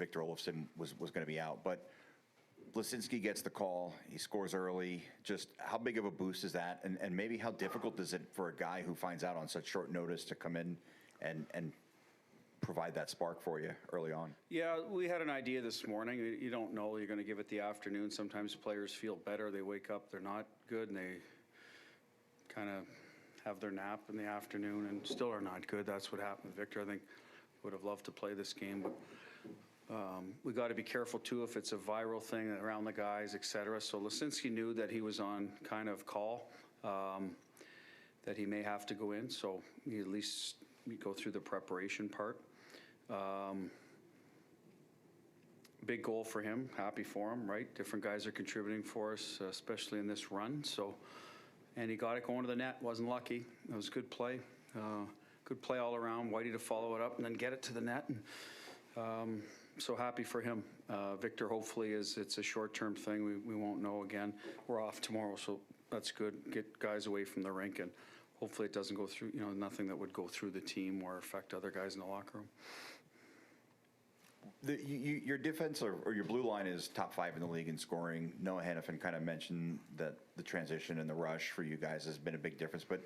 Victor Olofsson was going to be out. But Blasinski gets the call. He scores early. Just how big of a boost is that? And maybe how difficult is it for a guy who finds out on such short notice to come in and provide that spark for you early on? Yeah, we had an idea this morning. You don't know. You're going to give it the afternoon. Sometimes players feel better. They wake up, they're not good, and they kind of have their nap in the afternoon and still are not good. That's what happened with Victor. I think would have loved to play this game, but we got to be careful too if it's a viral thing around the guys, etc. So Lasinski knew that he was on kind of call, that he may have to go in. So at least we go through the preparation part. Big goal for him. Happy for him, right? Different guys are contributing for us, especially in this run. So, and he got it going to the net. Wasn't lucky. It was a good play. Good play all around. Whitey to follow it up and then get it to the net. And, so happy for him. Victor, hopefully, it's a short-term thing. We won't know again. We're off tomorrow, so that's good. Get guys away from the rink, and hopefully it doesn't go through, nothing that would go through the team or affect other guys in the locker room. Your defense or your blue line is top 5 in the league in scoring. Noah Hannafin kind of mentioned that the transition and the rush for you guys has been a big difference. But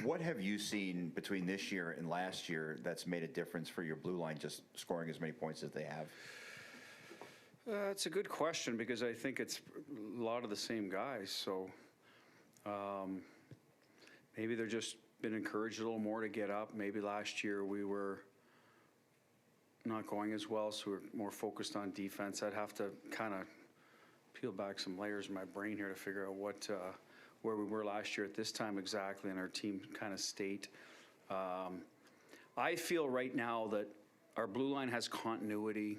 what have you seen between this year and last year that's made a difference for your blue line just scoring as many points as they have? It's a good question because I think it's a lot of the same guys. So maybe they're just been encouraged a little more to get up. Maybe last year we were not going as well, so we're more focused on defense. I'd have to kind of peel back some layers in my brain here to figure out what where we were last year at this time exactly in our team kind of state. I feel right now that our blue line has continuity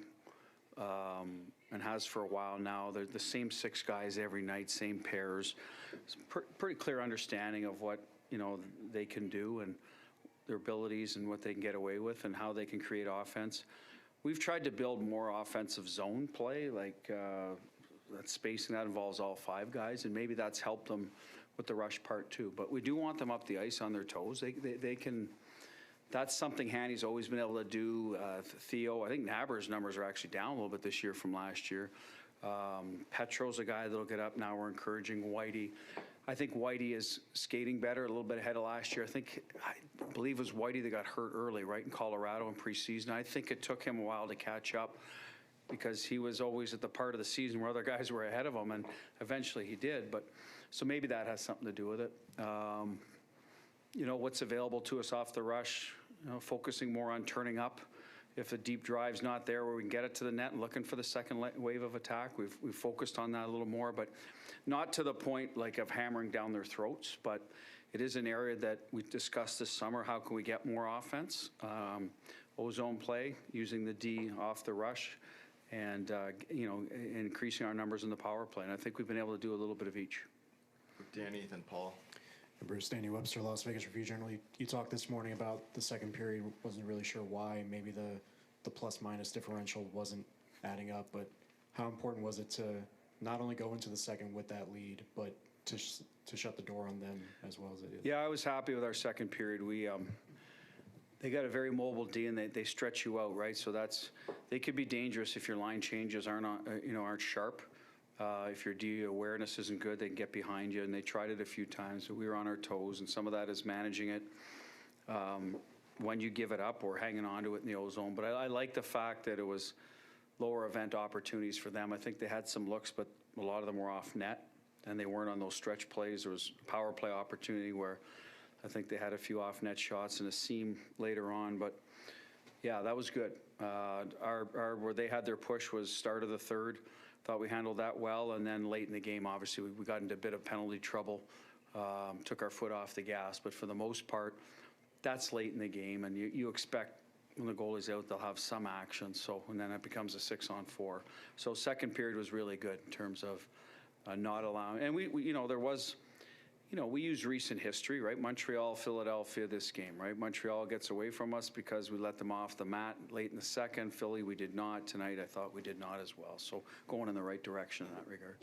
and has for a while now. They're the same 6 guys every night, same pairs. It's pretty clear understanding of what they can do and their abilities and what they can get away with and how they can create offense. We've tried to build more offensive zone play, like that spacing that involves all 5 guys, and maybe that's helped them with the rush part too. But we do want them up the ice on their toes. They can. That's something Hanny's always been able to do. Theo, I think Naber's numbers are actually down a little bit this year from last year. Petro's a guy that'll get up now. We're encouraging Whitey. I think Whitey is skating better, a little bit ahead of last year. I believe it was Whitey that got hurt early, right, in Colorado in preseason. I think it took him a while to catch up because he was always at the part of the season where other guys were ahead of him, and eventually he did. But so maybe that has something to do with it. What's available to us off the rush, focusing more on turning up. If the deep drive's not there where we can get it to the net and looking for the second wave of attack, we've focused on that a little more, but not to the point like of hammering down their throats. But it is an area that we discussed this summer. How can we get more offense? Ozone play, using the D off the rush, and increasing our numbers in the power play. And I think we've been able to do a little bit of each. Danny, then Paul. Bruce, Danny Webster, Las Vegas Review-Journal. You talked this morning about the second period. Wasn't really sure why. Maybe the plus-minus differential wasn't adding up. But how important was it to not only go into the second with that lead, but to shut the door on them as well as it did? Yeah, I was happy with our second period. We they got a very mobile D, and they stretch you out, right? So they could be dangerous if your line changes aren't sharp. If your D awareness isn't good, they can get behind you, and they tried it a few times. So we were on our toes, and some of that is managing it. When you give it up or hanging on to it in the ozone. But I like the fact that it was lower event opportunities for them. I think they had some looks, but a lot of them were off net, and they weren't on those stretch plays. There was a power play opportunity where I think they had a few off net shots and a seam later on. But yeah, that was good. Where they had their push was start of the third. Thought we handled that well, and then late in the game, obviously, we got into a bit of penalty trouble, took our foot off the gas, but for the most part, that's late in the game, and you expect when the goalie's out, they'll have some action, so, and then it becomes a 6-on-4. So second period was really good in terms of not allowing, and we there was, we use recent history, right? Montreal, Philadelphia, this game, right? Montreal gets away from us because we let them off the mat late in the second. Philly, we did not. Tonight, I thought we did not as well. So going in the right direction in that regard.